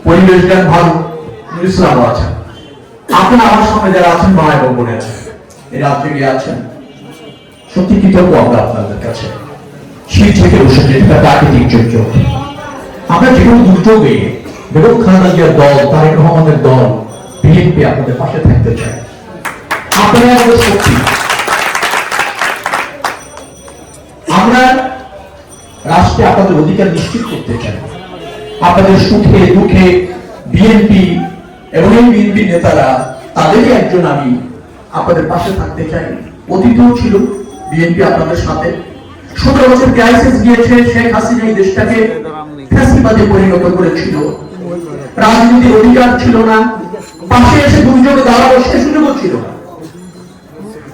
পরিবেশ জ্ঞান ভালো, ইসলামও আছেন। আপনারা আমার সামনে যারা আছেন ভাই এবং বোনেরা, এই রাত্রে গিয়ে আছেন, সত্যি কৃতজ্ঞ আমরা আপনাদের কাছে। শীত থেকে বসেছে, এটা প্রাকৃতিক দুর্যোগ। আমরা যে কোনো দুর্যোগে বেগম খালেদা জিয়ার দল, তারেক রহমানের দল, বিএনপি আপনাদের পাশে থাকতে চায়। আপনারা আমাদের শক্তি। আমরা রাষ্ট্রে আপনাদের অধিকার নিশ্চিত করতে চাই। আপনাদের সুখে দুঃখে বিএনপি এবং এই বিএনপি নেতারা, তাদেরই একজন আমি, আপনাদের পাশে থাকতে চাই। অতীতেও ছিল বিএনপি আপনাদের সাথে। 17 বছর ক্রাইসিস গিয়েছে, শেখ হাসিনা এই দেশটাকে ফ্যাসিবাদে পরিণত করেছিল। রাজনীতির অধিকার ছিল না, পাশে এসে দুর্যোগে দাঁড়াবো সে সুযোগও ছিল না,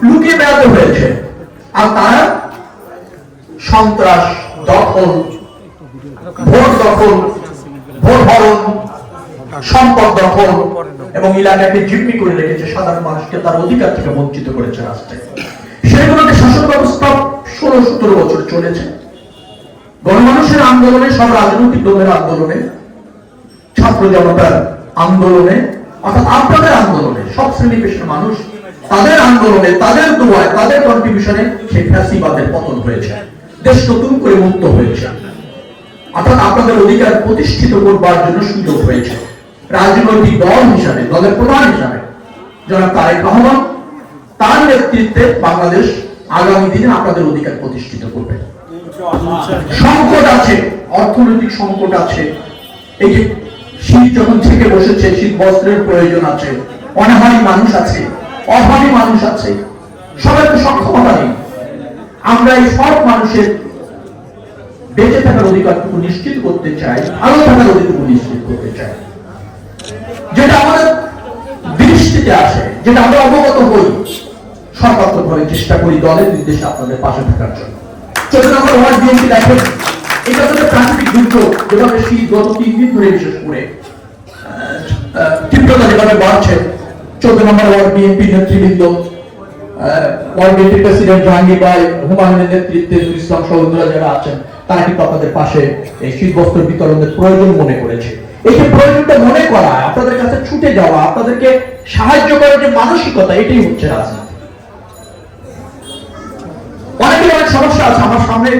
লুকিয়ে বেড়াতে হয়েছে। আর তারা সন্ত্রাস, দখল, ভোট দখল, ভোট হরণ, সম্পদ দখল এবং এলাকাকে জিম্মি করে রেখেছে। সাধারণ মানুষকে তার অধিকার থেকে বঞ্চিত করেছে রাষ্ট্রে। সেগুলোকে শাসন ব্যবস্থা 16-17 বছর চলেছে। গণমানুষের আন্দোলনে, সব রাজনৈতিক দলের আন্দোলনে, ছাত্র জনতার আন্দোলনে, অর্থাৎ আপনাদের আন্দোলনে, সব শ্রেণী পেশার মানুষ তাদের আন্দোলনে, তাদের দোয়ায়, তাদের কন্ট্রিবিউশনে সেই ফ্যাসিবাদের পতন হয়েছে। দেশ নতুন করে মুক্ত হয়েছে। অর্থাৎ আপনাদের অধিকার প্রতিষ্ঠিত করবার জন্য সুযোগ হয়েছে। রাজনৈতিক দল হিসাবে, দলের প্রধান হিসাবে জনাব তারেক রহমান, তার নেতৃত্বে বাংলাদেশ আগামী দিনে আপনাদের অধিকার প্রতিষ্ঠিত করবে। সংকট আছে, অর্থনৈতিক সংকট আছে। এই যে শীত যখন থেকে বসেছে, শীত বস্ত্রের প্রয়োজন আছে, অনাহারী মানুষ আছে, অভাবী মানুষ আছে, সবার তো সক্ষমতা নেই। আমরা এই সব মানুষের বেঁচে থাকার অধিকারটুকু নিশ্চিত করতে চাই, ভালো থাকার অধিকারটুকু নিশ্চিত করতে চাই, যেটা আমাদের দৃষ্টিতে আসে, যেটা আমরা অবগত হই। সর্বাত্মকভাবে চেষ্টা করি দলের নির্দেশে আপনাদের পাশে থাকার জন্য। 14 নম্বর ওয়ার্ড বিএনপি দেখেন, এটা হচ্ছে প্রাকৃতিক দুর্যোগ। যেভাবে শীত গত 3 দিন ধরে বিশেষ করে তীব্রতা যেভাবে বাড়ছে, 14 নম্বর ওয়ার্ড বিএনপি নেতৃবৃন্দ, ওয়ার্ড বিএনপি প্রেসিডেন্ট জাহাঙ্গীর ভাই, হুমায়ুনের নেতৃত্বে ইসলাম সহোদরা যারা আছেন, তারা কিন্তু আপনাদের পাশে এই শীত বস্ত্র বিতরণের প্রয়োজন মনে করেছে। এই যে প্রয়োজনটা মনে করা, আপনাদের কাছে ছুটে যাওয়া, আপনাদেরকে সাহায্য করার যে মানসিকতা, এটাই হচ্ছে রাজনীতি। অনেকের অনেক সমস্যা আছে। আমার সামনে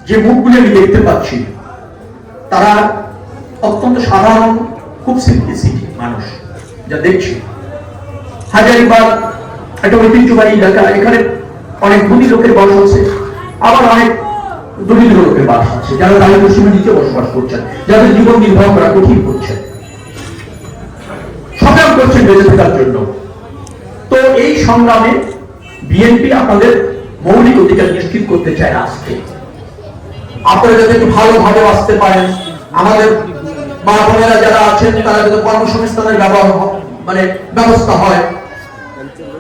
যে মুখগুলি আমি দেখতে পাচ্ছি, তারা অত্যন্ত সাধারণ, খুব সিম্পলিসিটি মানুষ যা দেখছি। হাজারীবাগ একটা ঐতিহ্যবাহী এলাকা, এখানে অনেক ধনী লোকের বাস আছে, আবার অনেক দরিদ্র লোকের বাস আছে, যারা দারিদ্র্য সীমার নিচে বসবাস করছেন, যাদের জীবন নির্বাহ করা কঠিন করছে, সংগ্রাম করছেন বেঁচে থাকার জন্য। তো এই সংগ্রামে বিএনপি আপনাদের মৌলিক অধিকার নিশ্চিত করতে চায় আজকে। আপনারা যাতে একটু ভালোভাবে আসতে পারেন, আমাদের মা বোনেরা যারা আছেন তারা যাতে কর্মসংস্থানের ব্যবস্থা হয়।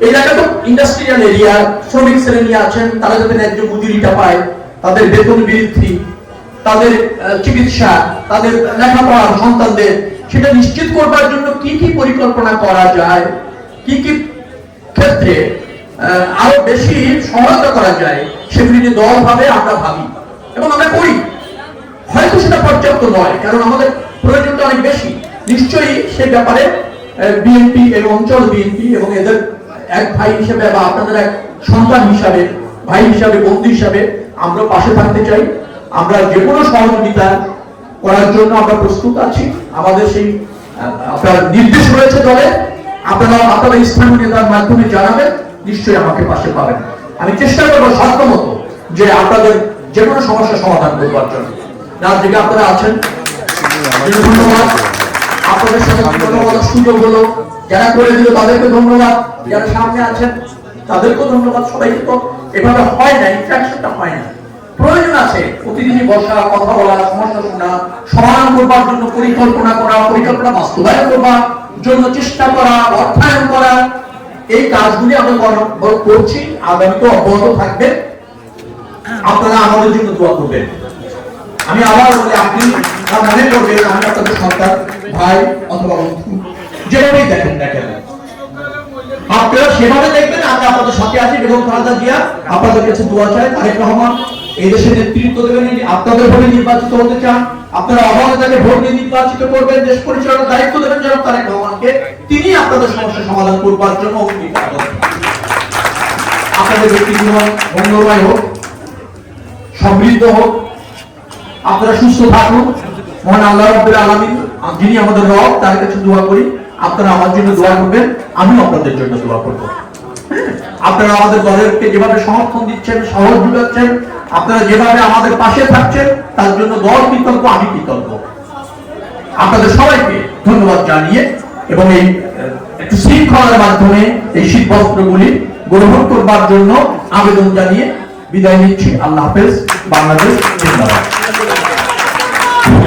এই এলাকা তো ইন্ডাস্ট্রিয়াল এরিয়া, শ্রমিক শ্রেণী আছেন, তারা যাতে ন্যায্য মজুরিটা পায়, তাদের বেতন বৃদ্ধি, তাদের চিকিৎসা, তাদের লেখাপড়া, সন্তানদের, সেটা নিশ্চিত করবার জন্য কি কি পরিকল্পনা করা যায়, কি কি ক্ষেত্রে আরো বেশি সহায়তা করা যায়, সেগুলি নিয়ে দলভাবে আমরা ভাবি এবং আমরা করি। হয়তো সেটা পর্যাপ্ত নয়, কারণ আমাদের প্রয়োজনটা অনেক বেশি। নিশ্চয়ই সে ব্যাপারে বিএনপি এবং অঞ্চল বিএনপি এবং এদের এক ভাই হিসেবে বা আপনাদের এক সন্তান হিসাবে, ভাই হিসাবে, বন্ধু হিসাবে আমরা পাশে থাকতে চাই। আমরা যে কোনো সহযোগিতা করার জন্য আমরা প্রস্তুত আছি। আমাদের সেই আপনার নির্দেশ রয়েছে দলে, আপনারা স্থানীয় নেতার মাধ্যমে জানাবেন, নিশ্চয়ই আমাকে পাশে পাবেন। আমি চেষ্টা করবো সাধ্যমতো যে আপনাদের যে কোনো সমস্যার সমাধান করবার জন্য। যার দিকে আপনারা আছেন, ধন্যবাদ। আপনাদের সাথে বলার সুযোগ হলো, যারা করে দিল তাদেরকে ধন্যবাদ, যারা সামনে আছেন তাদেরকেও ধন্যবাদ। সবাইকে তো এভাবে হয় না, ইন্টারাকশনটা হয় না। প্রয়োজন আছে প্রতিদিনই বসা, কথা বলা, সমস্যা শোনা, সমাধান করবার জন্য পরিকল্পনা করা, পরিকল্পনা বাস্তবায়ন করবার জন্য চেষ্টা করা, অর্থায়ন করা। এই কাজগুলি আমরা করছি, আগামীতে অব্যাহত থাকবে। আপনারা আমাদের জন্য দোয়া করবেন। আমি আবার বলি, আপনি মনে করবেন আমি আপনাদের সন্তান, ভাই অথবা বন্ধু, যেভাবেই দেখেন না কেন, আপনারা সেভাবে দেখবেন। আমরা আপনাদের সাথে আছি। বেগম খালেদা জিয়া আপনাদের কাছে দোয়া চাই, তারেক রহমান এই দেশের নেতৃত্ব দেবেন, আপনাদের ভোটে নির্বাচিত হতে চান, আপনারা আবার তাকে ভোট দিয়ে নির্বাচিত করবেন, দেশ পরিচালনার দায়িত্ব দেবেন জনাব তারেক রহমানকে, তিনি আপনাদের সমস্যা সমাধান করবার জন্য অঙ্গীকার। আপনাদের ব্যক্তি জীবন মঙ্গলময় হোক, সমৃদ্ধ হোক, আপনারা সুস্থ থাকুন। মহান আল্লাহ রাব্বুল আলামিন যিনি আমাদের রব, তার কাছে দোয়া করি আপনারা আমার জন্য দোয়া করবেন, আমি আপনাদের জন্য দোয়া করব। আপনারা আমাদের দলকে যেভাবে সমর্থন দিচ্ছেন, সাহস যোগাচ্ছেন, আপনারা যেভাবে আমাদের পাশে থাকছেন, তার জন্য দল কৃতজ্ঞ, আমি কৃতজ্ঞ। আপনাদের সবাইকে ধন্যবাদ জানিয়ে এবং এই একটু শৃঙ্খলার মাধ্যমে এই শীতবস্ত্রগুলি গ্রহণ করবার জন্য আবেদন জানিয়ে বিদায় নিচ্ছি। আল্লাহ হাফেজ। বাংলাদেশ জিন্দাবাদ।